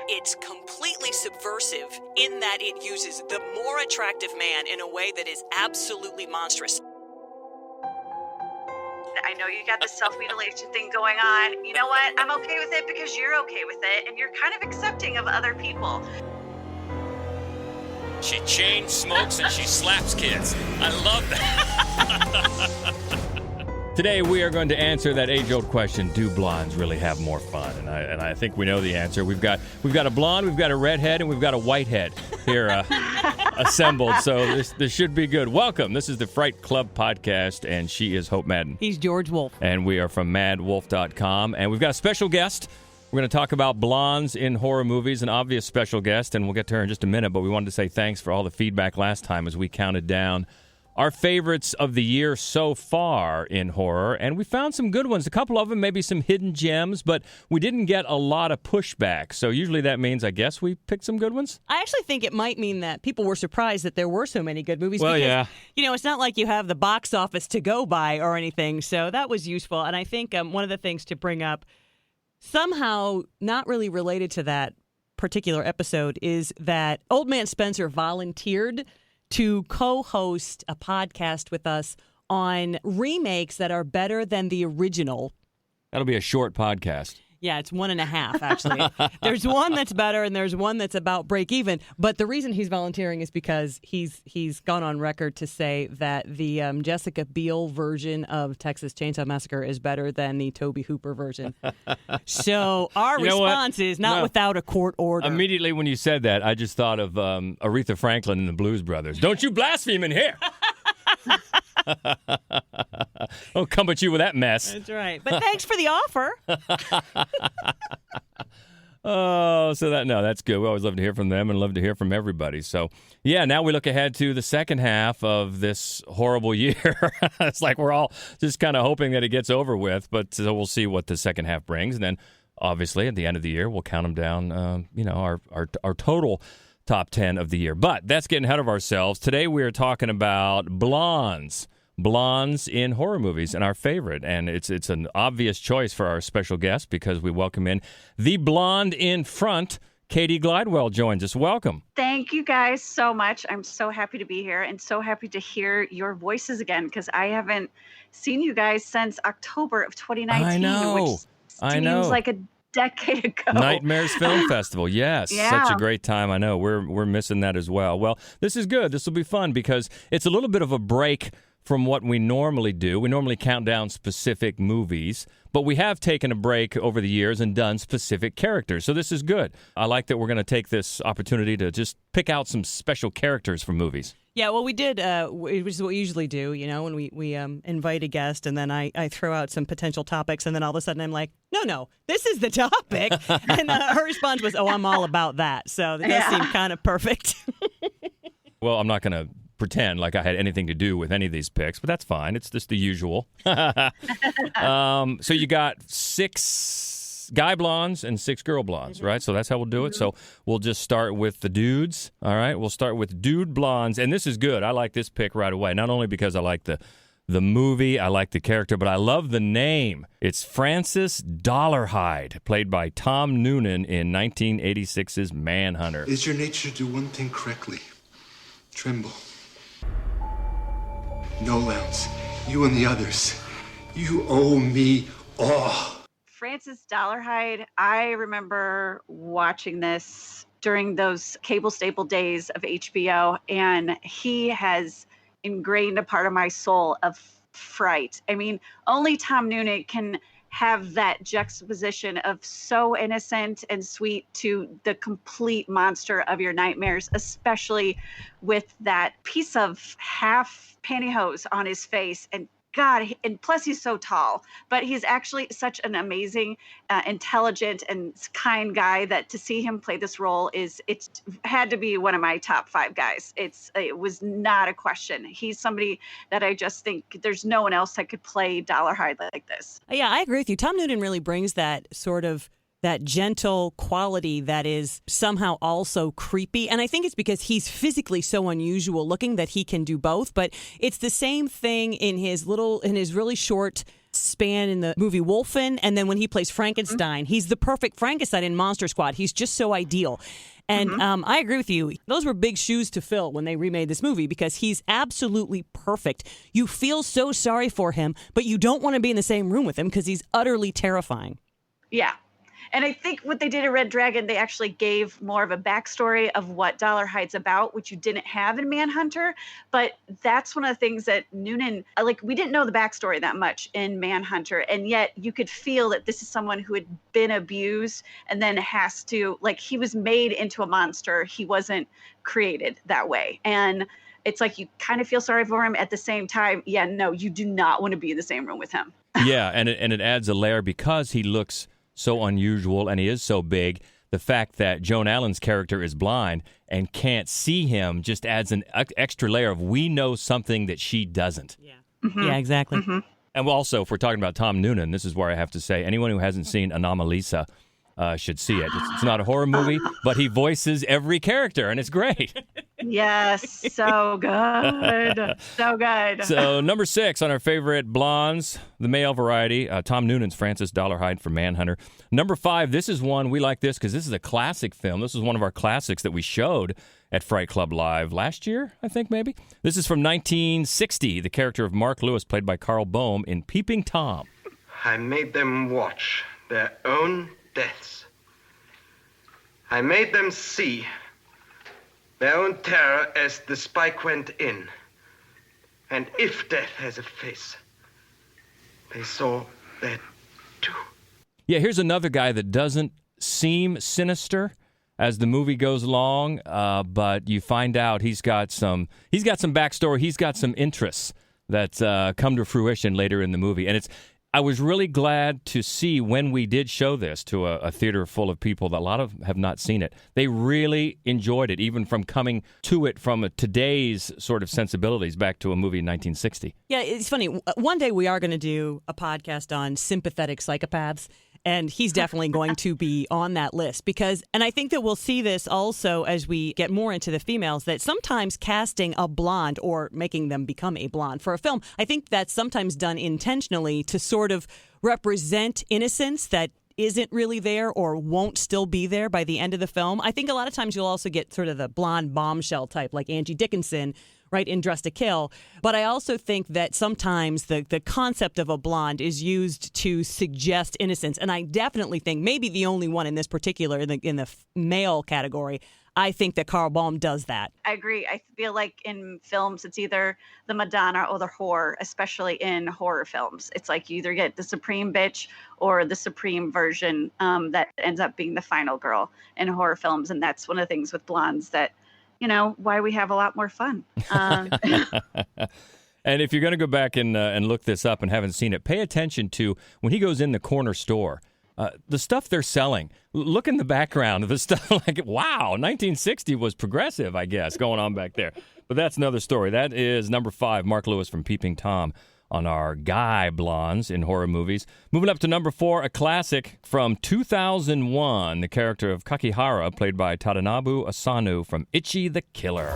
It's completely subversive in that it uses the more attractive man in a way that is absolutely monstrous. I know you got the self-mutilation thing going on. You know what? I'm okay with it because you're okay with it, and you're kind of accepting of other people. She chain smokes and she slaps kids. I love that. Today we are going to answer that age-old question: do blondes really have more fun? And I think we know the answer. We've got a blonde, we've got a redhead, and we've got a whitehead here assembled. So this should be good. Welcome. This is the Fright Club podcast, and she is Hope Madden. He's George Wolf. And we are from madwolf.com. And we've got a special guest. We're going to talk about blondes in horror movies, an obvious special guest, and we'll get to her in just a minute. But we wanted to say thanks for all the feedback last time as we counted down our favorites of the year so far in horror, and we found some good ones. A couple of them, maybe some hidden gems, but we didn't get a lot of pushback. So usually that means, I guess, we picked some good ones. I actually think it might mean that people were surprised that there were so many good movies. Well, because, yeah. You know, it's not like you have the box office to go by or anything, so that was useful. And I think one of the things to bring up, somehow not really related to that particular episode, is that Old Man Spencer volunteered to co-host a podcast with us on remakes that are better than the original. That'll be a short podcast. Yeah, it's 1.5, actually. There's one that's better, and there's one that's about break even. But the reason he's volunteering is because he's gone on record to say that the Jessica Biel version of Texas Chainsaw Massacre is better than the Tobe Hooper version. So our response is not without a court order. Immediately when you said that, I just thought of Aretha Franklin and the Blues Brothers. Don't you blaspheme in here! I'll come at you with that mess. That's right. But thanks for the offer. That's good. We always love to hear from them and love to hear from everybody. So, yeah, now we look ahead to the second half of this horrible year. It's like we're all just kind of hoping that it gets over with, but so we'll see what the second half brings. And then, obviously, at the end of the year, we'll count them down, our total top 10 of the year. But that's getting ahead of ourselves. Today we are talking about blondes in horror movies, and our favorite. And it's an obvious choice for our special guest because we welcome in the blonde in front. Cati Glidewell joins us. Welcome. Thank you guys so much. I'm so happy to be here and so happy to hear your voices again, because I haven't seen you guys since October of 2019, which seems like a decade ago. Nightmares Film Festival. Yes. Yeah. Such a great time. I know. We're missing that as well. Well, this is good. This will be fun because it's a little bit of a break from what we normally do. We normally count down specific movies, but we have taken a break over the years and done specific characters. So this is good. I like that we're going to take this opportunity to just pick out some special characters from movies. Yeah, well, we did, which is what we usually do, when we invite a guest, and then I throw out some potential topics, and then all of a sudden I'm like, no, this is the topic. And her response was, I'm all about that. So that does seem kind of perfect. Well, I'm not going to pretend like I had anything to do with any of these picks, but that's fine. It's just the usual. So you got 6 guy blondes and 6 girl blondes, right? So that's how we'll do it. So we'll just start with the dudes. All right, we'll start with dude blondes, and this is good. I like this pick right away, not only because I like the movie, I like the character, but I love the name. It's Frances Dollarhide, played by Tom Noonan in 1986's Manhunter. Is your nature to do one thing correctly? Tremble. No, Lounce. You and the others. You owe me all. Frances Dollarhide, I remember watching this during those cable staple days of HBO, and he has ingrained a part of my soul of fright. I mean, only Tom Noonan can have that juxtaposition of so innocent and sweet to the complete monster of your nightmares, especially with that piece of half pantyhose on his face. And God, and plus he's so tall, but he's actually such an amazing, intelligent and kind guy that to see him play this role it's had to be one of my top 5 guys. It was not a question. He's somebody that I just think there's no one else that could play Dollarhide like this. Yeah, I agree with you. Tom Noonan really brings that sort of that gentle quality that is somehow also creepy. And I think it's because he's physically so unusual looking that he can do both. But it's the same thing in his really short span in the movie Wolfen, and then when he plays Frankenstein, he's the perfect Frankenstein in Monster Squad. He's just so ideal. And I agree with you. Those were big shoes to fill when they remade this movie because he's absolutely perfect. You feel so sorry for him, but you don't want to be in the same room with him because he's utterly terrifying. Yeah. And I think what they did in Red Dragon, they actually gave more of a backstory of what Dollarhide's about, which you didn't have in Manhunter. But that's one of the things that Noonan, like, we didn't know the backstory that much in Manhunter. And yet you could feel that this is someone who had been abused and then has to, like, he was made into a monster. He wasn't created that way. And it's like you kind of feel sorry for him at the same time. Yeah, no, you do not want to be in the same room with him. Yeah, and it adds a layer because he looks so unusual and he is so big. The fact that Joan Allen's character is blind and can't see him just adds an extra layer of we know something that she doesn't. Yeah, yeah, exactly. And also, if we're talking about Tom Noonan, this is where I have to say anyone who hasn't seen Anomalisa should see it. It's not a horror movie, but he voices every character, and it's great. Yes, so good. So good. So, number 6 on our favorite blondes, the male variety, Tom Noonan's Francis Dollarhide from Manhunter. Number 5, this is one, we like this because this is a classic film. This is one of our classics that we showed at Fright Club Live last year, I think maybe. This is from 1960, the character of Mark Lewis, played by Carl Boehm in Peeping Tom. I made them watch their own deaths. I made them see their own terror as the spike went in. And if death has a face, they saw that too. Yeah, here's another guy that doesn't seem sinister as the movie goes along, but you find out he's got some backstory, he's got some interests that come to fruition later in the movie. And I was really glad to see when we did show this to a theater full of people that a lot of have not seen it. They really enjoyed it, even from coming to it from today's sort of sensibilities back to a movie in 1960. Yeah, it's funny. One day we are going to do a podcast on sympathetic psychopaths. And he's definitely going to be on that list because, and I think that we'll see this also as we get more into the females, that sometimes casting a blonde or making them become a blonde for a film, I think that's sometimes done intentionally to sort of represent innocence that isn't really there or won't still be there by the end of the film. I think a lot of times you'll also get sort of the blonde bombshell type like Angie Dickinson, right, in Dressed to Kill. But I also think that sometimes the concept of a blonde is used to suggest innocence. And I definitely think, maybe the only one in this particular, in the male category, I think that Carl Baum does that. I agree. I feel like in films, it's either the Madonna or the whore, especially in horror films. It's like you either get the supreme bitch or the supreme version that ends up being the final girl in horror films. And that's one of the things with blondes that, you know, why we have a lot more fun. And if you're going to go back and look this up and haven't seen it, pay attention to when he goes in the corner store, the stuff they're selling. Look in the background of the stuff like, wow, 1960 was progressive, I guess, going on back there. But that's another story. That is number 5, Mark Lewis from Peeping Tom on our guy blondes in horror movies. Moving up to number 4, a classic from 2001, the character of Kakihara, played by Tadanobu Asano from Ichi the Killer.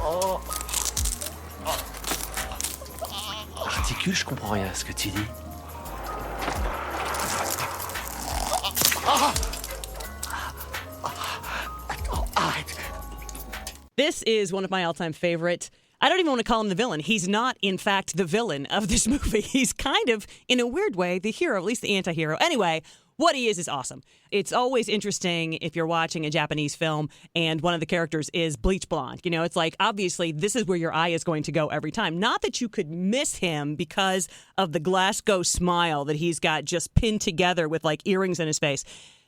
Articule, je comprends rien à ce que tu dis. This is one of my all-time favorites. I don't even want to call him the villain. He's not, in fact, the villain of this movie. He's kind of, in a weird way, the hero, at least the anti-hero. Anyway, what he is awesome. It's always interesting if you're watching a Japanese film and one of the characters is bleach blonde. You know, it's like, obviously, this is where your eye is going to go every time. Not that you could miss him because of the Glasgow smile that he's got just pinned together with, like, earrings in his face.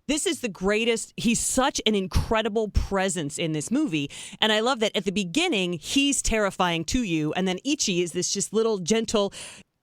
This is the greatest. He's such an incredible presence in this movie. And I love that at the beginning, he's terrifying to you. And then Ichi is this just little gentle,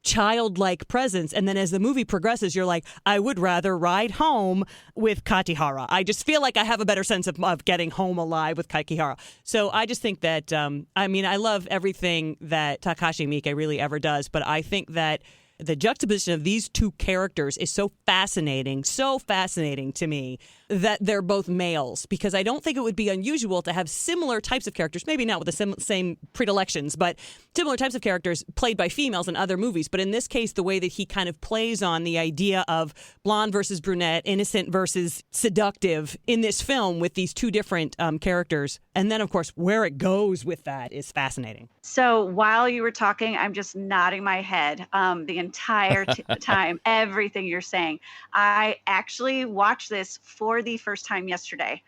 childlike presence. And then as the movie progresses, you're like, I would rather ride home with Katihara. I just feel like I have a better sense of getting home alive with Kakihara. So I just think that, I love everything that Takashi Miike really ever does. But I think that the juxtaposition of these two characters is so fascinating to me that they're both males, because I don't think it would be unusual to have similar types of characters, maybe not with the same predilections, but similar types of characters played by females in other movies. But in this case, the way that he kind of plays on the idea of blonde versus brunette, innocent versus seductive in this film with these two different characters. And then, of course, where it goes with that is fascinating. So while you were talking, I'm just nodding my head the entire time, everything you're saying. I actually watched this for the first time yesterday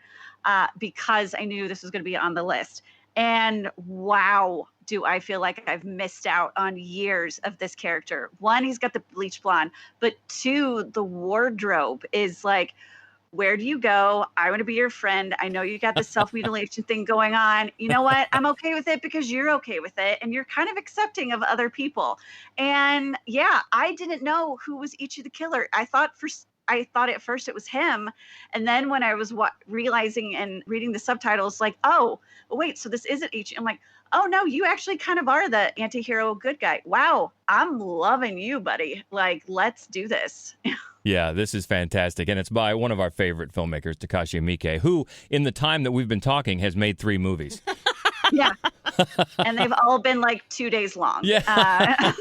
because I knew this was going to be on the list. And wow, do I feel like I've missed out on years of this character. One, he's got the bleach blonde, but two, the wardrobe is like, where do you go? I want to be your friend. I know you got the self-mutilation thing going on. You know what? I'm okay with it because you're okay with it. And you're kind of accepting of other people. And yeah, I didn't know who was Ichi the Killer. I thought at first it was him. And then when I was realizing and reading the subtitles, like, oh, wait, so this isn't Ichi. I'm like, oh no, you actually kind of are the anti-hero good guy. Wow, I'm loving you, buddy. Like, let's do this. Yeah, this is fantastic. And it's by one of our favorite filmmakers, Takashi Miike, who, in the time that we've been talking, has made 3 movies. Yeah. And they've all been like 2 days long. Yeah.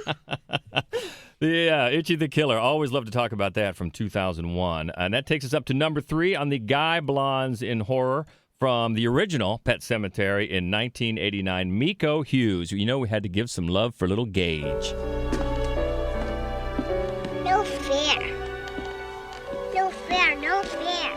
Yeah, Ichi the Killer. Always love to talk about that, from 2001. And that takes us up to number 3 on the Guy Blondes in Horror from the original Pet Sematary in 1989, Miko Hughes. You know, we had to give some love for little Gage. No fair. No fair, no fair.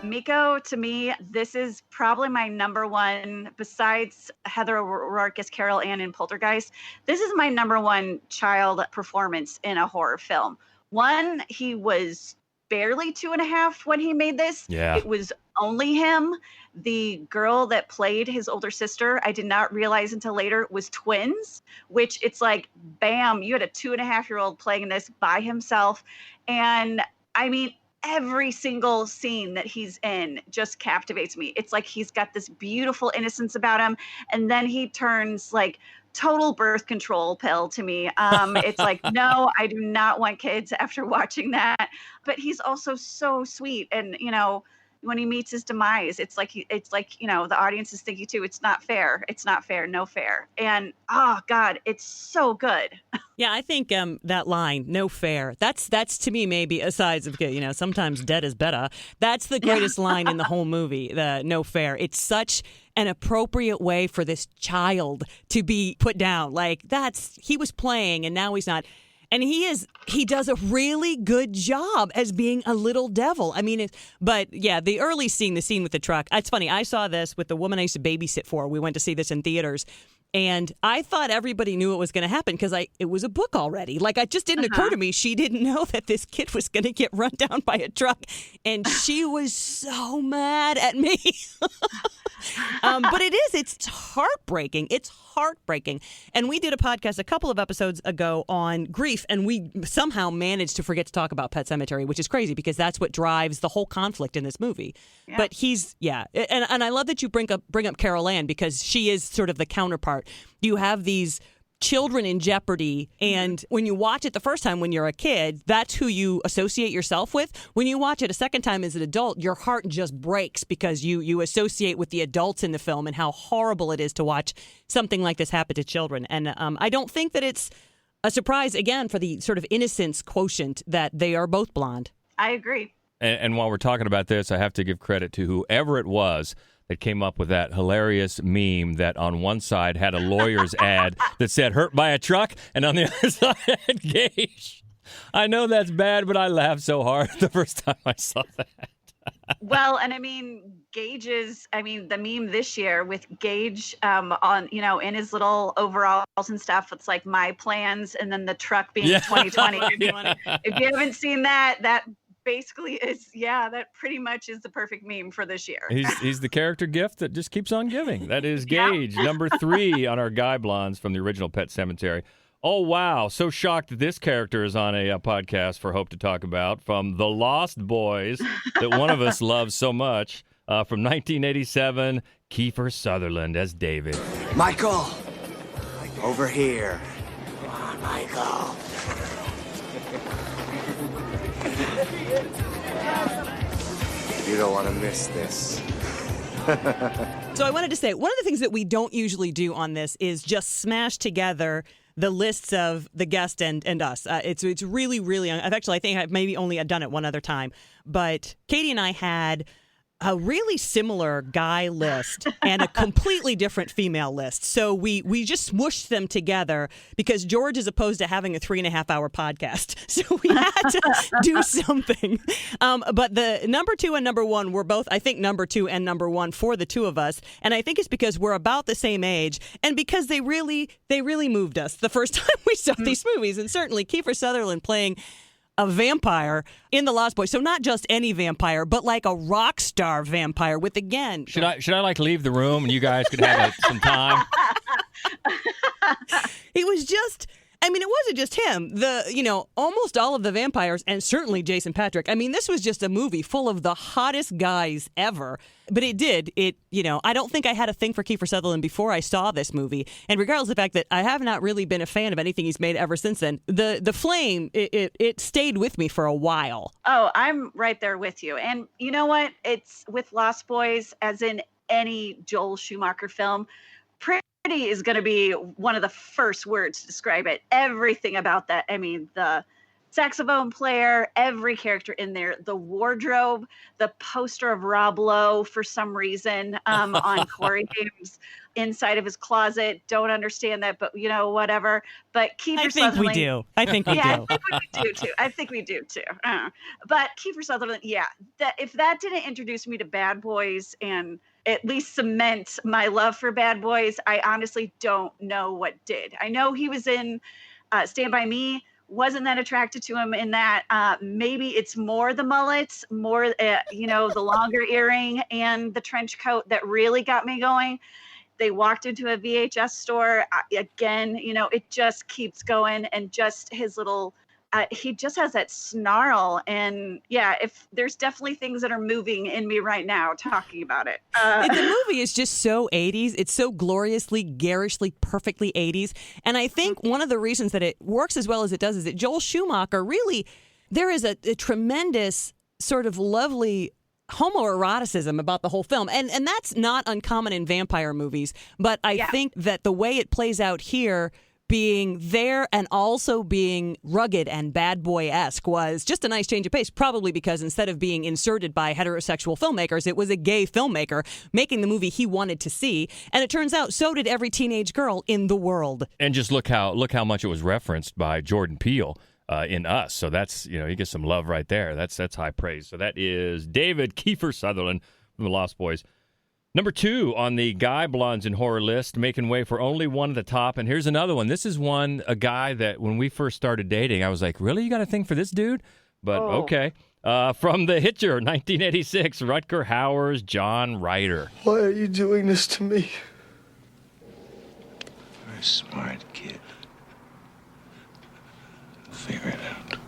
Miko, to me, this is probably my number one, besides Heather O'Rourke as Carol Ann in Poltergeist. This is my number one child performance in a horror film. One, he was barely 2.5 when he made this. Yeah. It was only him. The girl that played his older sister, I did not realize until later, was twins, which it's like, bam, you had a 2.5-year-old playing this by himself. And I mean, every single scene that he's in just captivates me. It's like he's got this beautiful innocence about him, and then he turns like total birth control pill to me. It's like, no, I do not want kids after watching that. But he's also so sweet, and you know, when he meets his demise, it's like you know, the audience is thinking too, it's not fair, no fair. And oh God, it's so good. Yeah, I think that line, no fair, that's to me, maybe aside of, you know, sometimes dead is better, that's the greatest line in the whole movie, the no fair. It's such an appropriate way for this child to be put down. Like, he was playing and now he's not. And he does a really good job as being a little devil. I mean, but yeah, the early scene, the scene with the truck, it's funny. I saw this with the woman I used to babysit for. We went to see this in theaters. And I thought everybody knew what was going to happen because it was a book already. Like, it just didn't occur to me. She didn't know that this kid was going to get run down by a truck. And she was so mad at me. But it's heartbreaking. It's heartbreaking. And we did a podcast a couple of episodes ago on grief, and we somehow managed to forget to talk about Pet Sematary, which is crazy because that's what drives the whole conflict in this movie. Yeah. But and I love that you bring up Carol Ann because she is sort of the counterpart. You have these children in jeopardy, and when you watch it the first time when you're a kid, that's who you associate yourself with. When you watch it a second time as an adult, your heart just breaks because you associate with the adults in the film and how horrible it is to watch something like this happen to children. And I don't think that it's a surprise, again, for the sort of innocence quotient that they are both blonde. I agree. And while we're talking about this, I have to give credit to whoever it was that came up with that hilarious meme that on one side had a lawyer's ad that said hurt by a truck, and on the other side had Gage. I know that's bad, but I laughed so hard the first time I saw that. Well, and I mean, the meme this year with Gage on, you know, in his little overalls and stuff, it's like my plans, and then the truck being 2020. If you haven't seen that basically is, that pretty much is the perfect meme for this year. He's the character gift that just keeps on giving. That is Gage, number 3 on our Guy Blondes from the original Pet Sematary. Oh, wow. So shocked that this character is on a podcast for Hope to talk about, from The Lost Boys, that one of us loves so much, from 1987, Kiefer Sutherland as David. Michael, over here. Come on, Michael. You don't want to miss this. So I wanted to say, one of the things that we don't usually do on this is just smash together the lists of the guest and us. It's really, really, I think I've maybe only done it one other time. But Katie and I had a really similar guy list and a completely different female list. So we just smooshed them together because George is opposed to having a 3.5-hour podcast. So we had to do something. But the number 2 and number 1 were both, I think, number 2 and number 1 for the two of us. And I think it's because we're about the same age and because they really moved us the first time we saw these movies. And certainly Kiefer Sutherland playing a vampire in The Lost Boys. So not just any vampire, but like a rock star vampire with, again... Should I like leave the room and you guys could have some time? It was just... I mean, it wasn't just him. Almost all of the vampires, and certainly Jason Patric. I mean, this was just a movie full of the hottest guys ever. But I don't think I had a thing for Kiefer Sutherland before I saw this movie. And regardless of the fact that I have not really been a fan of anything he's made ever since then, the flame, it stayed with me for a while. Oh, I'm right there with you. And you know what? It's with Lost Boys, as in any Joel Schumacher film, pretty is going to be one of the first words to describe it. Everything about that. I mean, the saxophone player, every character in there, the wardrobe, the poster of Rob Lowe for some reason on Corey Haim's inside of his closet. Don't understand that, but whatever. But Kiefer Sutherland. I think we do. I think we do too. I think we do too. But Kiefer Sutherland, if that didn't introduce me to Bad Boys and at least cement my love for Bad Boys, I honestly don't know what did. I know he was in Stand By Me. Wasn't that attracted to him in that. Maybe it's more the mullets, more, the longer earring and the trench coat that really got me going. They walked into a VHS store. Again, it just keeps going. And just his little, he just has that snarl. And if there's definitely things that are moving in me right now talking about it. The movie is just so 80s. It's so gloriously, garishly, perfectly 80s. And I think one of the reasons that it works as well as it does is that Joel Schumacher really, there is a tremendous sort of lovely homoeroticism about the whole film. And that's not uncommon in vampire movies. But I think that the way it plays out here, being there and also being rugged and bad boy-esque, was just a nice change of pace, probably because instead of being inserted by heterosexual filmmakers, it was a gay filmmaker making the movie he wanted to see. And it turns out so did every teenage girl in the world. And just look how much it was referenced by Jordan Peele in Us. So that's, he gets some love right there. That's high praise. So that is David Kiefer Sutherland from The Lost Boys. Number 2 on the Guy Blondes in Horror list, making way for only one at the top. And here's another one. This is a guy that when we first started dating, I was like, really? You got a thing for this dude? But okay. From The Hitcher, 1986, Rutger Hauer's John Ryder. Why are you doing this to me? You're a smart kid. Figure it out.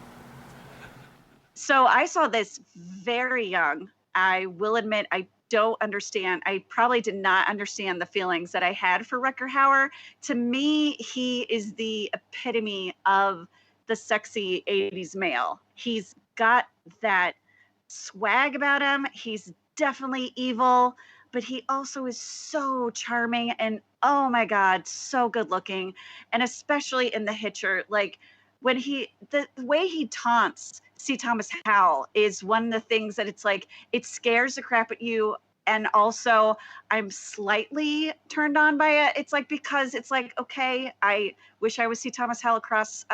So I saw this very young. I will admit, I don't understand. I probably did not understand the feelings that I had for Rutger Hauer. To me, he is the epitome of the sexy 80s male. He's got that swag about him. He's definitely evil, but he also is so charming and, oh my God, so good looking. And especially in The Hitcher, like when the way he taunts C. Thomas Howell is one of the things that it's like, it scares the crap at you. And also I'm slightly turned on by it. It's like, because it's like, okay, I wish I was C. Thomas Howell across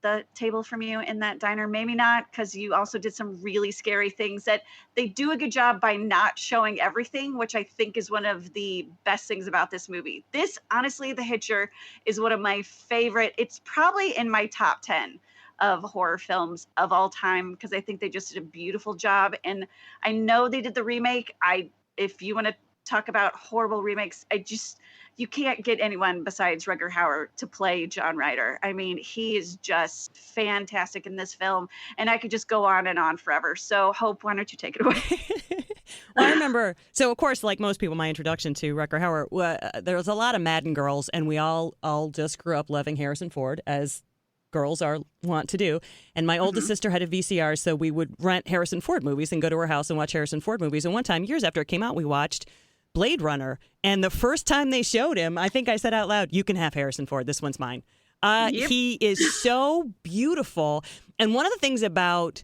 the table from you in that diner. Maybe not, because you also did some really scary things that they do a good job by not showing everything, which I think is one of the best things about this movie. This, honestly, The Hitcher is one of my favorite. It's probably in my top 10 of horror films of all time, because I think they just did a beautiful job. And I know they did the remake. If you want to talk about horrible remakes, you can't get anyone besides Rutger Hauer to play John Ryder. I mean, he is just fantastic in this film, and I could just go on and on forever. So Hope, why don't you take it away? Well, I remember, so of course, like most people, my introduction to Rutger Hauer, there was a lot of Madden girls, and we all just grew up loving Harrison Ford, as girls want to do. And my oldest sister had a VCR, so we would rent Harrison Ford movies and go to her house and watch Harrison Ford movies. And one time, years after it came out, we watched Blade Runner. And the first time they showed him, I think I said out loud, "You can have Harrison Ford. This one's mine." He is so beautiful. And one of the things about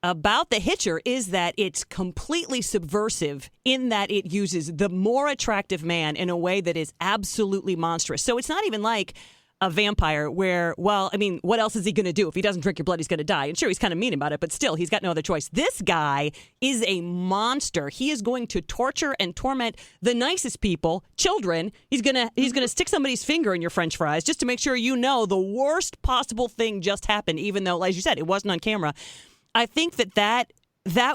The Hitcher is that it's completely subversive in that it uses the more attractive man in a way that is absolutely monstrous. So it's not even like a vampire where, well, I mean, what else is he going to do? If he doesn't drink your blood, he's going to die. And sure, he's kind of mean about it, but still, he's got no other choice. This guy is a monster. He is going to torture and torment the nicest people, children. He's going to stick somebody's finger in your French fries just to make sure you know the worst possible thing just happened, even though, as you said, it wasn't on camera. I think that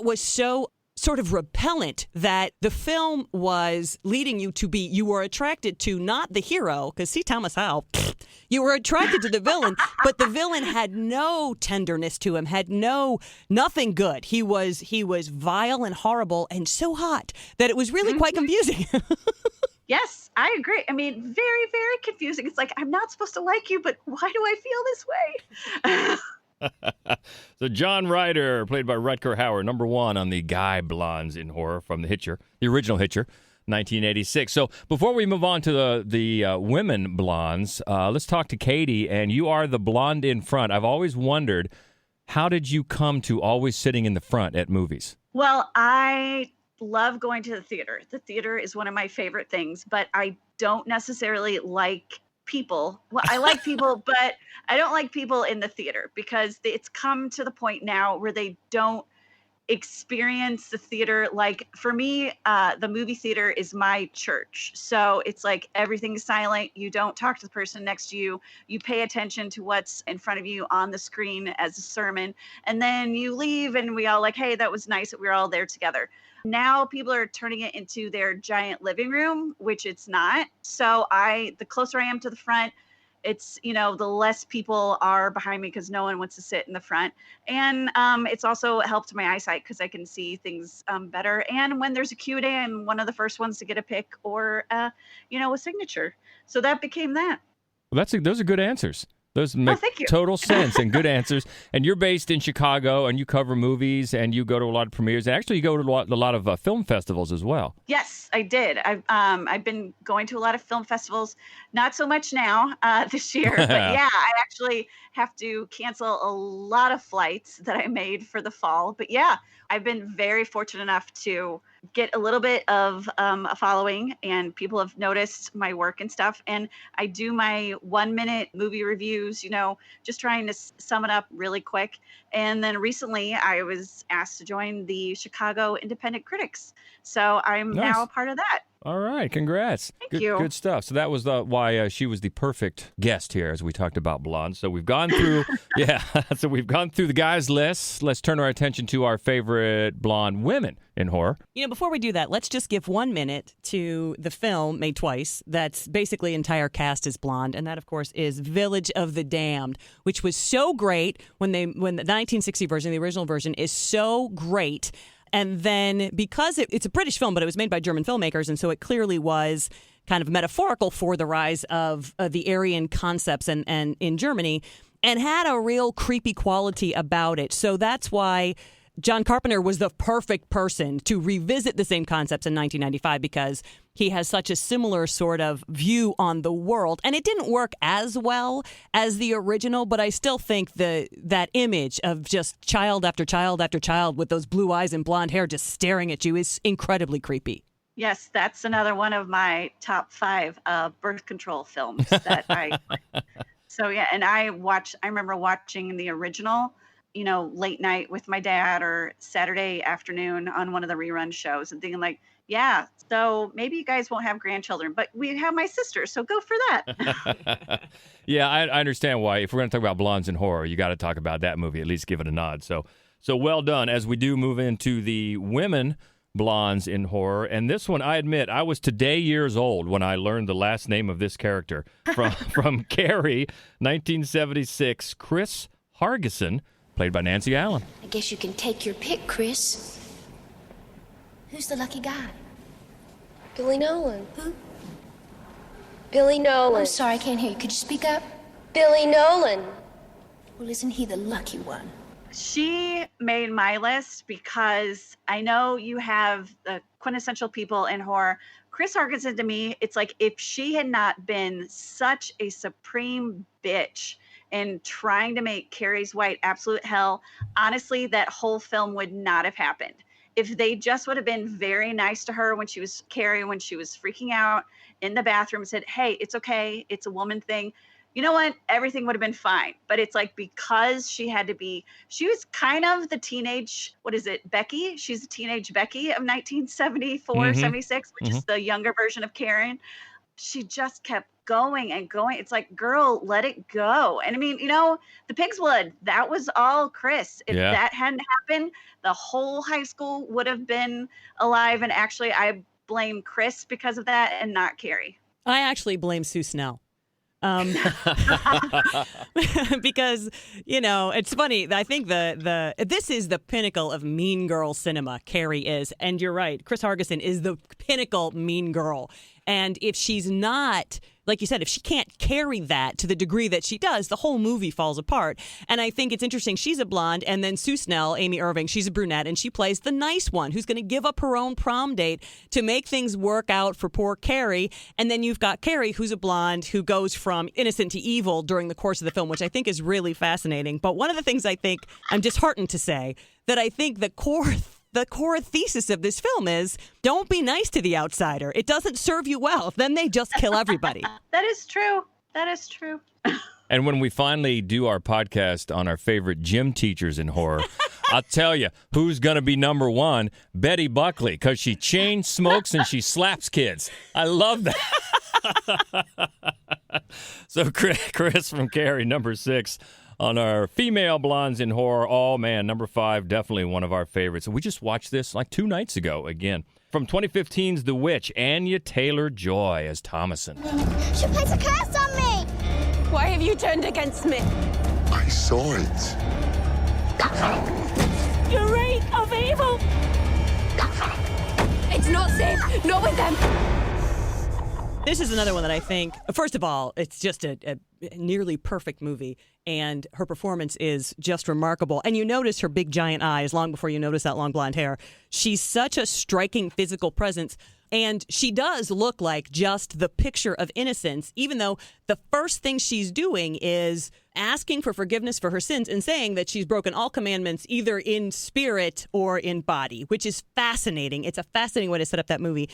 was so sort of repellent that the film was leading you to be, you were attracted to not the hero, because see Thomas Howell, you were attracted to the villain, but the villain had no tenderness to him, had nothing good. He was vile and horrible and so hot that it was really quite confusing. Yes, I agree. I mean, very, very confusing. It's like, I'm not supposed to like you, but why do I feel this way? So John Ryder, played by Rutger Hauer, number 1 on the Guy Blondes in Horror from The Hitcher, the original Hitcher, 1986. So before we move on to the women blondes, let's talk to Katie, and you are the blonde in front. I've always wondered, how did you come to always sitting in the front at movies? Well, I love going to the theater. The theater is one of my favorite things, but I don't necessarily like people. Well, I like people, but I don't like people in the theater because it's come to the point now where they don't experience the theater. Like for me, the movie theater is my church. So it's like everything's silent. You don't talk to the person next to you. You pay attention to what's in front of you on the screen as a sermon. And then you leave and we all like, hey, that was nice that we were all there together. Now people are turning it into their giant living room, which it's not. So the closer I am to the front, it's, the less people are behind me because no one wants to sit in the front. And it's also helped my eyesight because I can see things better. And when there's a Q&A, I'm one of the first ones to get a pick or, a signature. So that became that. Well, those are good answers. Those make total sense and good answers. And you're based in Chicago, and you cover movies, and you go to a lot of premieres. And actually, you go to a lot of film festivals as well. Yes, I did. I've been going to a lot of film festivals. Not so much now this year, but yeah, I actually have to cancel a lot of flights that I made for the fall. But yeah, I've been very fortunate enough to get a little bit of a following, and people have noticed my work and stuff. And I do my 1-minute movie reviews, just trying to sum it up really quick. And then recently I was asked to join the Chicago Independent Critics. So I'm now a part of that. All right. Congrats. Thank you. Good stuff. So that was why she was the perfect guest here as we talked about blondes. So we've gone through, so we've gone through the guys' list. Let's turn our attention to our favorite blonde women in horror. Before we do that, let's just give 1 minute to the film made twice that's basically entire cast is blonde. And that, of course, is Village of the Damned, which was so great when the 1960 version, the original version, is so great. And then because it's a British film, but it was made by German filmmakers, and so it clearly was kind of metaphorical for the rise of the Aryan concepts and in Germany, and had a real creepy quality about it. So that's why John Carpenter was the perfect person to revisit the same concepts in 1995, because he has such a similar sort of view on the world. And it didn't work as well as the original, but I still think that image of just child after child after child with those blue eyes and blonde hair just staring at you is incredibly creepy. Yes, that's another one of my top 5 birth control films that I So yeah, and I remember watching the original, late night with my dad or Saturday afternoon on one of the rerun shows and thinking like, yeah, so maybe you guys won't have grandchildren, but we have my sister, so go for that. Yeah, I understand why. If we're going to talk about blondes in horror, you got to talk about that movie, at least give it a nod. So well done. As we do move into the women blondes in horror, and this one, I admit, I was today years old when I learned the last name of this character from Carrie, 1976, Chris Hargison, played by Nancy Allen. I guess you can take your pick, Chris. Who's the lucky guy? Billy Nolan. Who? Billy Nolan. I'm sorry, I can't hear you. Could you speak up? Billy Nolan. Well, isn't he the lucky one? She made my list because I know you have the quintessential people in horror. Chris Harkinson, to me, it's like if she had not been such a supreme bitch in trying to make Carrie's White absolute hell, honestly, that whole film would not have happened. If they just would have been very nice to her when she was Carrie, when she was freaking out in the bathroom, said, hey, it's okay, it's a woman thing. You know what? Everything would have been fine. But it's like because she was kind of the teenage, what is it, Becky? She's the teenage Becky of 1974, 76, which is the younger version of Karen. She just kept going and going. It's like, girl, let it go. And I mean, the pig's blood, that was all Chris. If that hadn't happened, the whole high school would have been alive. And actually, I blame Chris because of that and not Carrie. I actually blame Sue Snell. Because, it's funny. I think this is the pinnacle of mean girl cinema. Carrie is. And you're right. Chris Hargison is the pinnacle mean girl. And if she's not, like you said, if she can't carry that to the degree that she does, the whole movie falls apart. And I think it's interesting. She's a blonde, and then Sue Snell, Amy Irving, she's a brunette, and she plays the nice one who's going to give up her own prom date to make things work out for poor Carrie. And then you've got Carrie, who's a blonde, who goes from innocent to evil during the course of the film, which I think is really fascinating. But one of the things I think I'm disheartened to say that I think the core thesis of this film is don't be nice to the outsider. It doesn't serve you well. Then they just kill everybody. That is true. That is true. And when we finally do our podcast on our favorite gym teachers in horror, I'll tell you who's going to be number one, Betty Buckley, because she chain smokes and she slaps kids. I love that. So Chris from Carrie, number 6. On our female blondes in horror. Oh, man, number 5, definitely one of our favorites. We just watched this like 2 nights ago again. From 2015's The Witch, Anya Taylor-Joy as Thomason. She plays a curse on me! Why have you turned against me? I saw it. Your ray of evil! It's not safe. Not with them. This is another one that I think, first of all, it's just a nearly perfect movie, and her performance is just remarkable. And you notice her big giant eyes long before you notice that long blonde hair. She's such a striking physical presence, and she does look like just the picture of innocence, even though the first thing she's doing is asking for forgiveness for her sins and saying that she's broken all commandments either in spirit or in body, which is fascinating. It's a fascinating way to set up that movie.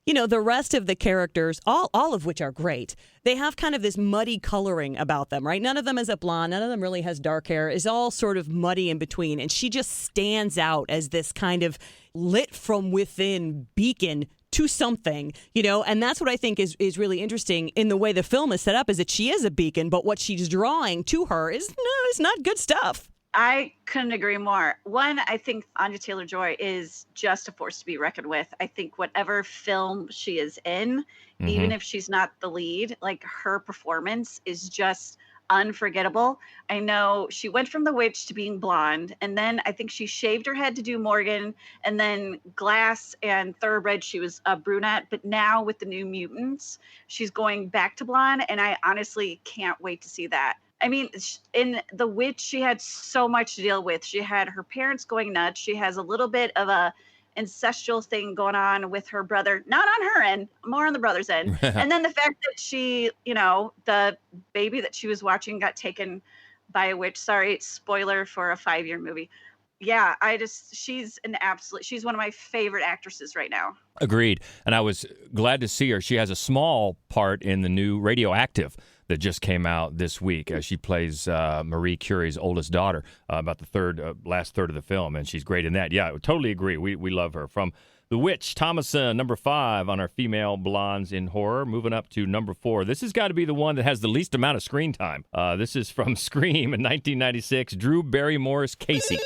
The rest of the characters, all of which are great, they have kind of this muddy coloring about them, right? None of them is a blonde. None of them really has dark hair. It's all sort of muddy in between. And she just stands out as this kind of lit from within beacon to something, and that's what I think is really interesting in the way the film is set up, is that she is a beacon, but what she's drawing to her is not good stuff. I couldn't agree more. One, I think Anya Taylor-Joy is just a force to be reckoned with. I think whatever film she is in, even if she's not the lead, like her performance is just unforgettable. I know she went from The Witch to being blonde, and then I think she shaved her head to do Morgan, and then Glass and Thoroughbred, she was a brunette, but now with the New Mutants, she's going back to blonde, and I honestly can't wait to see that. I mean, in The Witch, she had so much to deal with. She had her parents going nuts. She has a little bit of a incestual thing going on with her brother, not on her end, more on the brother's end. And then the fact that she, the baby that she was watching got taken by a witch. Sorry, spoiler for a 5-year movie. Yeah, she's one of my favorite actresses right now. Agreed. And I was glad to see her. She has a small part in the new Radioactive that just came out this week. She plays Marie Curie's oldest daughter, about the last third of the film, and she's great in that. Yeah, I totally agree. We love her. From The Witch, Thomason, number 5 on our female blondes in horror. Moving up to number 4. This has got to be the one that has the least amount of screen time. This is from Scream in 1996. Drew Barrymore's Casey.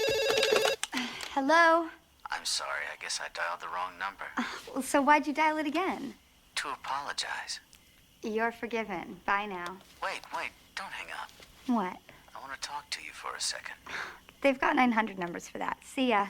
Hello? I'm sorry, I guess I dialed the wrong number. So why'd you dial it again? To apologize. You're forgiven. Bye now. Wait, don't hang up. What? I want to talk to you for a second. They've got 900 numbers for that. See ya.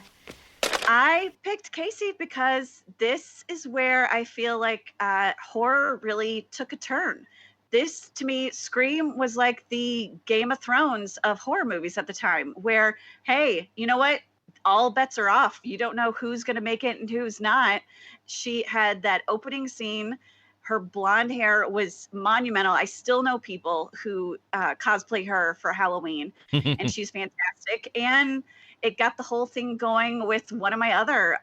I picked Casey because this is where I feel like horror really took a turn. this, to me, Scream was like the Game of Thrones of horror movies at the time, where, hey, you know what? All bets are off. You don't know who's going to make it and who's not. She had that opening scene. Her blonde hair was monumental. I still know people who cosplay her for Halloween, and she's fantastic. And it got the whole thing going with one of my other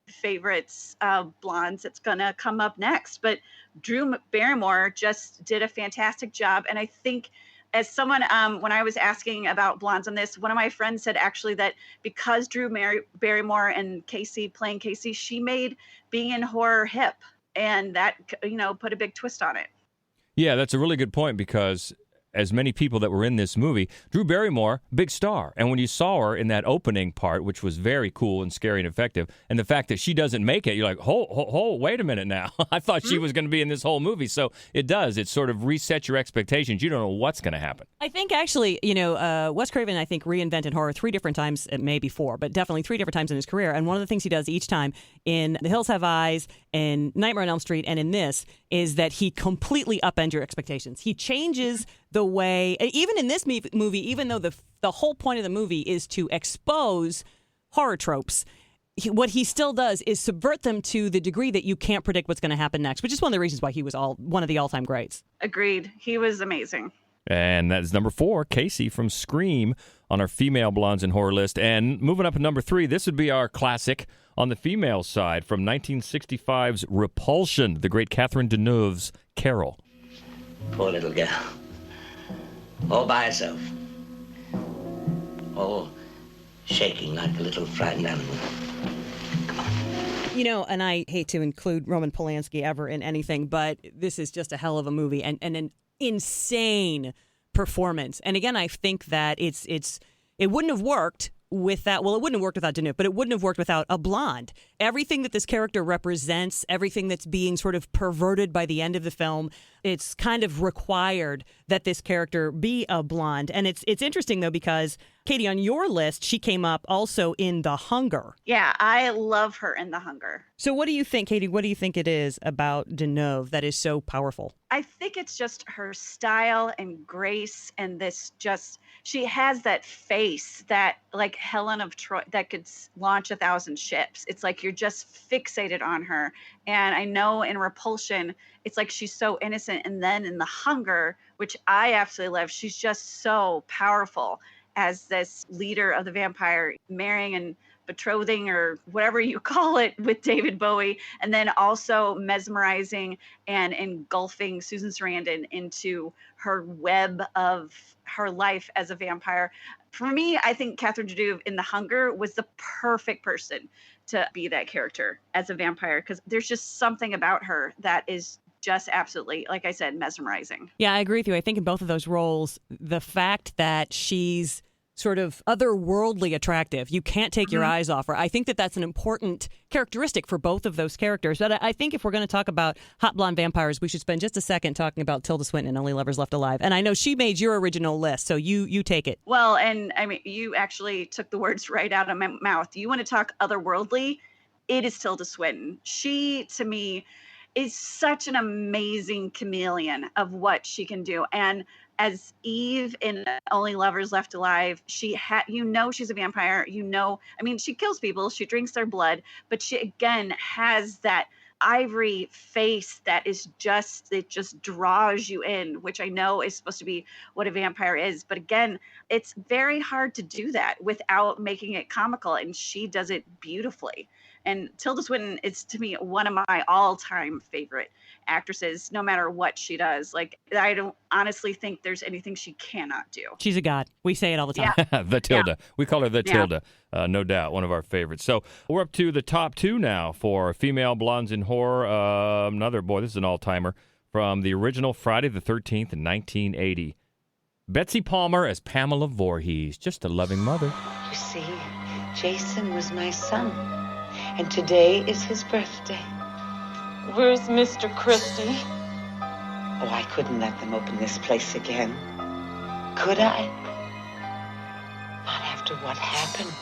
favorites, blondes, that's going to come up next. But Drew Barrymore just did a fantastic job. And I think, as someone, when I was asking about blondes on this, one of my friends said actually that because Drew Barrymore and Casey playing Casey, she made being in horror hip, and that, put a big twist on it. Yeah, that's a really good point, because as many people that were in this movie, Drew Barrymore, big star. And when you saw her in that opening part, which was very cool and scary and effective, and the fact that she doesn't make it, you're like, wait a minute now. I thought she was going to be in this whole movie. So it does. It sort of resets your expectations. You don't know what's going to happen. I think actually, Wes Craven, I think, reinvented horror 3 different times, maybe 4, but definitely 3 different times in his career. And one of the things he does each time in The Hills Have Eyes, in Nightmare on Elm Street, and in this, is that he completely upends your expectations. He changes the way, even in this movie, even though the whole point of the movie is to expose horror tropes, what he still does is subvert them to the degree that you can't predict what's going to happen next, which is one of the reasons why he was one of the all-time greats. Agreed. He was amazing. And that is number 4, Casey from Scream, on our female blondes in horror list. And moving up to number 3, this would be our classic on the female side from 1965's Repulsion, the great Catherine Deneuve's Carol. Poor little girl. All by herself. All shaking like a little frightened animal. And I hate to include Roman Polanski ever in anything, but this is just a hell of a movie and an insane performance. And again, I think that it wouldn't have worked with that. Well, it wouldn't have worked without Deneuve, but it wouldn't have worked without a blonde. Everything that this character represents, everything that's being sort of perverted by the end of the film, it's kind of required that this character be a blonde. And it's interesting, though, because, Katie, on your list, she came up also in The Hunger. Yeah, I love her in The Hunger. So what do you think, Katie? What do you think it is about Deneuve that is so powerful? I think it's just her style and grace, and she has that face that, like Helen of Troy, that could launch 1,000 ships. It's like you're just fixated on her. And I know in Repulsion, it's like she's so innocent. And then in The Hunger, which I absolutely love, she's just so powerful as this leader of the vampire, marrying and betrothing, or whatever you call it, with David Bowie, and then also mesmerizing and engulfing Susan Sarandon into her web of her life as a vampire. For me, I think Catherine Deneuve in The Hunger was the perfect person to be that character as a vampire, because there's just something about her that is just absolutely, like I said, mesmerizing. Yeah, I agree with you. I think in both of those roles, the fact that she's sort of otherworldly attractive, you can't take your eyes off her. I think that that's an important characteristic for both of those characters. But I think if we're going to talk about hot blonde vampires, we should spend just a second talking about Tilda Swinton in Only Lovers Left Alive. And I know she made your original list, so you take it. Well, and I mean, you actually took the words right out of my mouth. You want to talk otherworldly? It is Tilda Swinton. She, to me, is such an amazing chameleon of what she can do. And as Eve in Only Lovers Left Alive, she's a vampire. She kills people, she drinks their blood, but she again has that ivory face that is it just draws you in, which I know is supposed to be what a vampire is. But again, it's very hard to do that without making it comical, and she does it beautifully. And Tilda Swinton is, to me, one of my all-time favorite actresses, no matter what she does. Like, I don't honestly think there's anything she cannot do. She's a god. We say it all the time. Yeah. The Tilda. Yeah. We call her the Yeah. Tilda. No doubt, one of our favorites. So we're up to the top 2 now for female blondes in horror. This is an all-timer from the original Friday the 13th in 1980. Betsy Palmer as Pamela Voorhees, just a loving mother. You see, Jason was my son, and today is his birthday. Where's Mr. Christie? Oh, I couldn't let them open this place again. Could I? Not after what happened.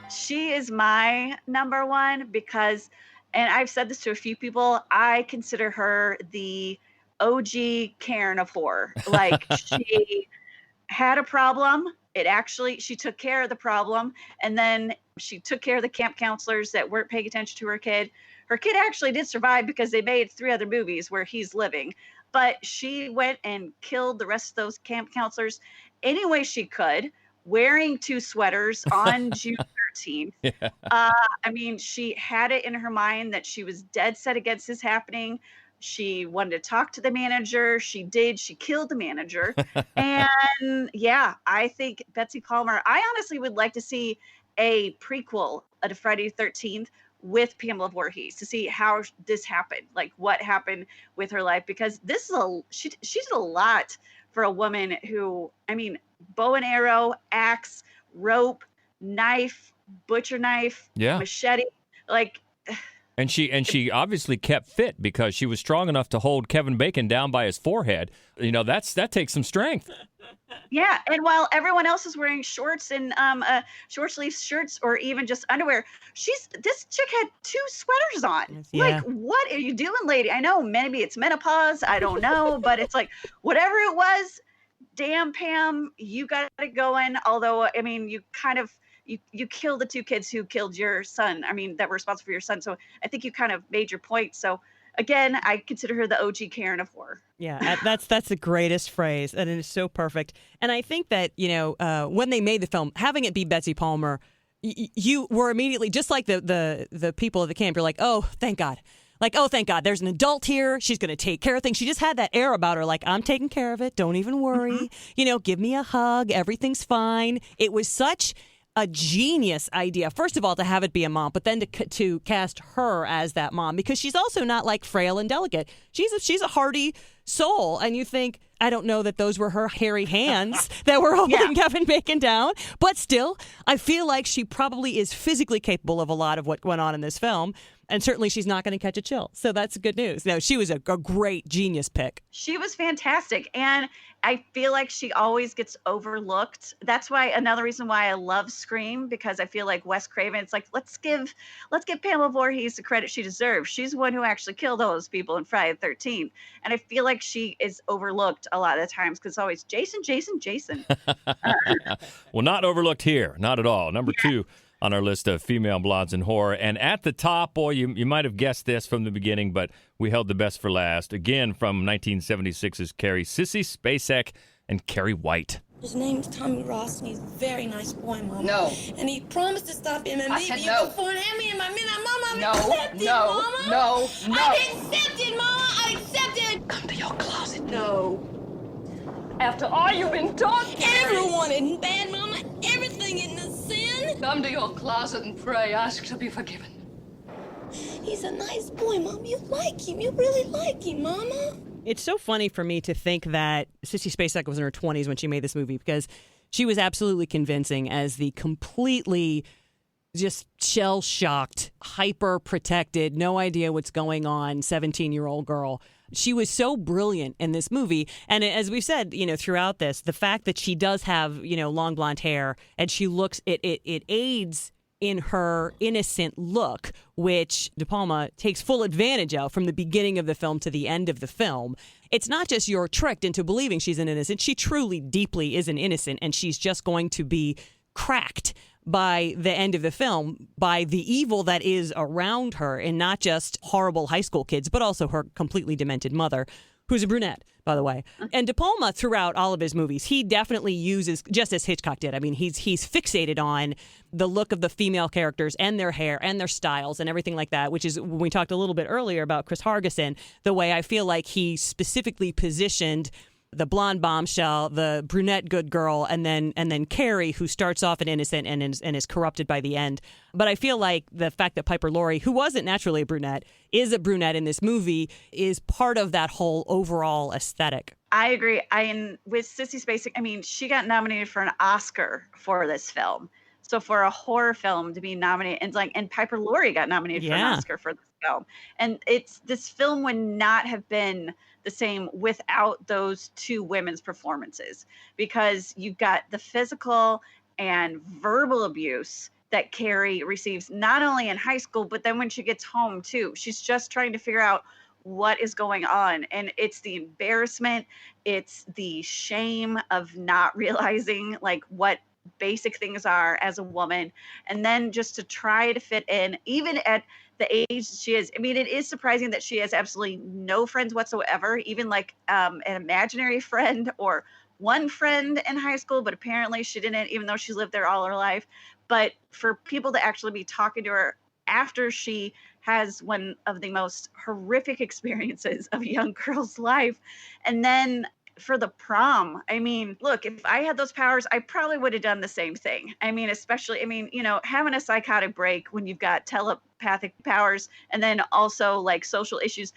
She is my number one because, and I've said this to a few people, I consider her the OG Karen of horror. Like, she had a problem. She took care of the problem. And then she took care of the camp counselors that weren't paying attention to her kid. Her kid actually did survive because they made 3 other movies where he's living. But she went and killed the rest of those camp counselors any way she could, wearing 2 sweaters on June 13th. Yeah. I mean, she had it in her mind that she was dead set against this happening. She wanted to talk to the manager. She did. She killed the manager. And yeah, I think Betsy Palmer, I honestly would like to see a prequel of Friday the 13th with Pamela Voorhees to see how this happened, like what happened with her life, because this is she did a lot for a woman who, I mean, bow and arrow, axe, rope, knife, butcher knife, machete, like. And she obviously kept fit because she was strong enough to hold Kevin Bacon down by his forehead. You know, that takes some strength. Yeah, and while everyone else is wearing shorts and short sleeve shirts or even just underwear, this chick had 2 sweaters on. Yeah. Like, what are you doing, lady? I know maybe it's menopause, I don't know, but it's like whatever it was, damn Pam, you got it going. Although, I mean, you kind of you killed the 2 kids who killed your son. I mean, that were responsible for your son. So I think you kind of made your point. So again, I consider her the OG Karen of horror. Yeah, that's the greatest phrase, and it is so perfect. And I think that, you know, when they made the film, having it be Betsy Palmer, you were immediately, just like the people at the camp, you're like, oh, thank God. Like, oh, thank God, there's an adult here. She's going to take care of things. She just had that air about her, like, I'm taking care of it. Don't even worry. Mm-hmm. You know, give me a hug. Everything's fine. It was such a genius idea, first of all, to have it be a mom, but then to cast her as that mom, because she's also not like frail and delicate. She's a hardy soul, and you think, I don't know that those were her hairy hands that were holding Kevin Bacon down, but still, I feel like she probably is physically capable of a lot of what went on in this film, and certainly she's not going to catch a chill. So that's good news. No, she was a great genius pick. She was fantastic, and I feel like she always gets overlooked. That's why another reason why I love Scream, because I feel like Wes Craven, it's like, let's give Pamela Voorhees the credit she deserves. She's the one who actually killed all those people in Friday the 13th. And I feel like she is overlooked a lot of the times because it's always Jason. Well, not overlooked here. Not at all. Number 2 on our list of female blondes in horror. And at the top, boy, you might have guessed this from the beginning, but we held the best for last. Again, from 1976's Carrie, Sissy Spacek and Carrie White. His name's Tommy Ross, and he's a very nice boy, Mama. No. And he promised to stop him and leave you before and hand me in my midnight, Mama. No, accepted, no, Mama. no, no. I accepted, Mama. I accepted. Come to your closet. No. After all you've been taught, Everyone isn't bad, Mama. Everything isn't a sin. come to your closet and pray. Ask to be forgiven. He's a nice boy, Mom. You like him. You really like him, Mama. It's so funny for me to think that Sissy Spacek was in her 20s when she made this movie, because she was absolutely convincing as the completely just shell-shocked, hyper-protected, no idea what's going on 17-year-old girl. She was so brilliant in this movie. And as we've said, you know, throughout this, the fact that she does have, you know, long blonde hair and she looks, it aids in her innocent look, which De Palma takes full advantage of from the beginning of the film to the end of the film. It's not just you're tricked into believing she's an innocent. She truly, deeply is an innocent, and she's just going to be cracked by the end of the film by the evil that is around her, and not just horrible high school kids, but also her completely demented mother, who's a brunette, by the way. And De Palma, throughout all of his movies, he definitely uses, just as Hitchcock did, I mean, he's fixated on the look of the female characters and their hair and their styles and everything like that, which is when we talked a little bit earlier about Chris Hargison, the way I feel like he specifically positioned the blonde bombshell, the brunette good girl, and then Carrie, who starts off an innocent and is corrupted by the end. But I feel like the fact that Piper Laurie, who wasn't naturally a brunette, is a brunette in this movie is part of that whole overall aesthetic. I agree. With Sissy Spacek, I mean, she got nominated for an Oscar for this film. So for a horror film to be nominated, and Piper Laurie got nominated for an Oscar for this film. And this film would not have been the same without those two women's performances, because you've got the physical and verbal abuse that Carrie receives not only in high school, but then when she gets home too. She's just trying to figure out what is going on. And it's the embarrassment, it's the shame of not realizing like what basic things are as a woman, and then just to try to fit in even at the age she is. I mean, it is surprising that she has absolutely no friends whatsoever, even like an imaginary friend or one friend in high school, but apparently she didn't, even though she lived there all her life. But for people to actually be talking to her after she has one of the most horrific experiences of a young girl's life, and then for the prom, I mean, look, if I had those powers, I probably would have done the same thing. I mean, especially, I mean, you know, having a psychotic break when you've got telepathic powers and then also like social issues,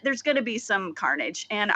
there's gonna be some carnage, and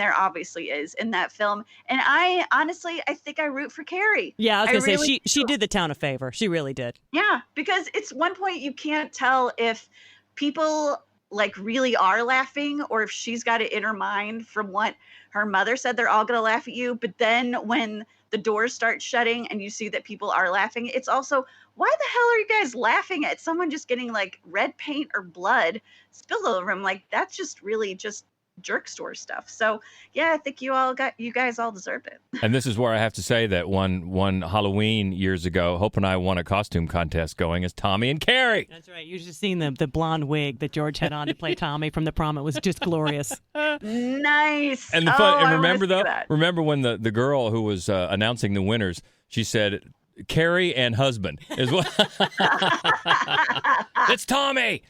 there obviously is in that film. And I honestly, I think I root for Carrie. Yeah, I was gonna say she did the town a favor. She really did. Yeah, because it's one point you can't tell if people like really are laughing or if she's got it in her mind from what her mother said they're all going to laugh at you. But then when the doors start shutting and you see that people are laughing, it's also, why the hell are you guys laughing at someone just getting like red paint or blood spilled all over them? Like, that's just really just jerk store stuff. So yeah, I think you guys all deserved it. And this is where I have to say that one Halloween years ago, Hope and I won a costume contest going as Tommy and Carrie. That's right. You just seen the blonde wig that George had on to play Tommy from the prom. It was just glorious. Nice. And the fun, and remember when the girl who was announcing the winners, she said Carrie and husband is what. It's Tommy.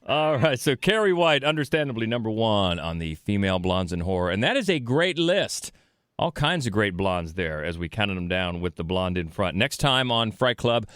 All right, so Carrie White, understandably number one on the female blondes in horror, and that is a great list. All kinds of great blondes there as we counted them down with the blonde in front. Next time on Fright Club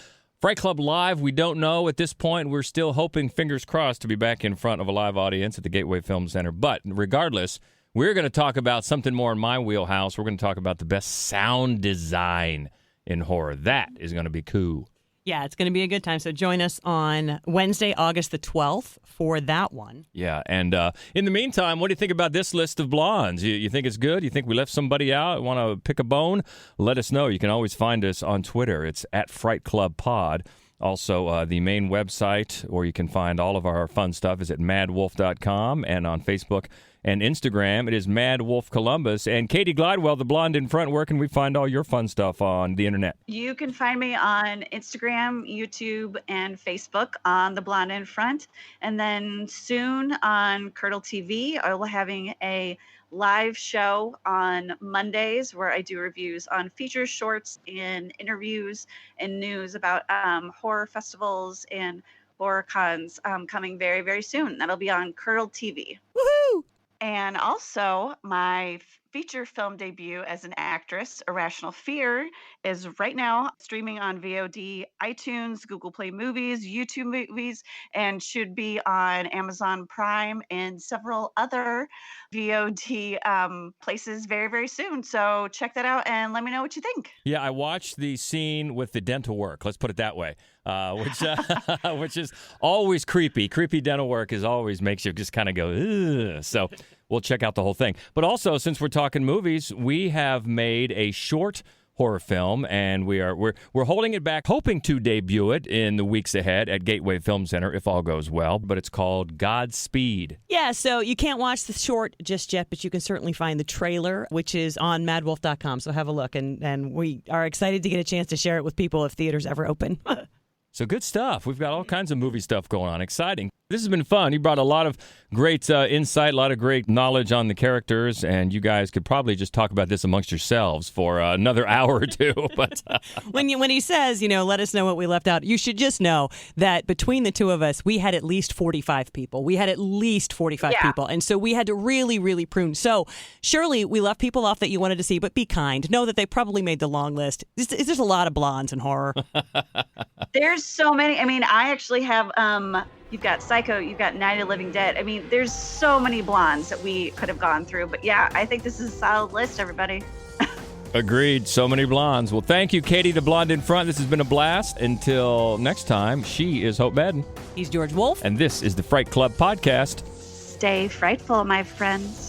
Live, we don't know at this point. We're still hoping, fingers crossed, to be back in front of a live audience at the Gateway Film Center. But regardless, we're going to talk about something more in my wheelhouse. We're going to talk about the best sound design in horror. That is going to be cool. Yeah, it's going to be a good time. So join us on Wednesday, August the 12th for that one. Yeah, and in the meantime, what do you think about this list of blondes? You think it's good? You think we left somebody out? Want to pick a bone? Let us know. You can always find us on Twitter. It's at Fright Club Pod. Also, the main website where you can find all of our fun stuff is at madwolf.com, and on Facebook and Instagram, it is Mad Wolf Columbus. And Cati Glidewell, the blonde in front, where can we find all your fun stuff on the internet? You can find me on Instagram, YouTube, and Facebook on the blonde in front. And then soon on Curdle TV, I will be having a live show on Mondays where I do reviews on features, shorts, and interviews and news about horror festivals and horror cons coming very, very soon. That'll be on Curdle TV. Woohoo! And also, my feature film debut as an actress, Irrational Fear, is right now streaming on VOD, iTunes, Google Play Movies, YouTube Movies, and should be on Amazon Prime and several other VOD places very, very soon. So check that out and let me know what you think. Yeah, I watched the scene with the dental work. Let's put it that way. Which is always creepy. Creepy dental work always makes you just kind of go, ugh. So we'll check out the whole thing. But also, since we're talking movies, we have made a short horror film, and we're holding it back, hoping to debut it in the weeks ahead at Gateway Film Center if all goes well. But it's called Godspeed. Yeah, so you can't watch the short just yet, but you can certainly find the trailer, which is on madwolf.com. So have a look, and we are excited to get a chance to share it with people if theaters ever open. So good stuff. We've got all kinds of movie stuff going on. Exciting. This has been fun. You brought a lot of great insight, a lot of great knowledge on the characters, and you guys could probably just talk about this amongst yourselves for another hour or two. But when he says, let us know what we left out, you should just know that between the two of us, we had at least 45 people. We had at least 45 people, and so we had to really, really prune. So surely we left people off that you wanted to see, but be kind. Know that they probably made the long list. There's a lot of blondes in horror. There's so many. I mean, I actually have, you've got Psycho, you've got Night of the Living Dead. I mean, there's so many blondes that we could have gone through. But yeah, I think this is a solid list, everybody. Agreed. So many blondes. Well, thank you, Cati, the blonde in front. This has been a blast. Until next time, she is Hope Madden. He's George Wolf. And this is the Fright Club Podcast. Stay frightful, my friends.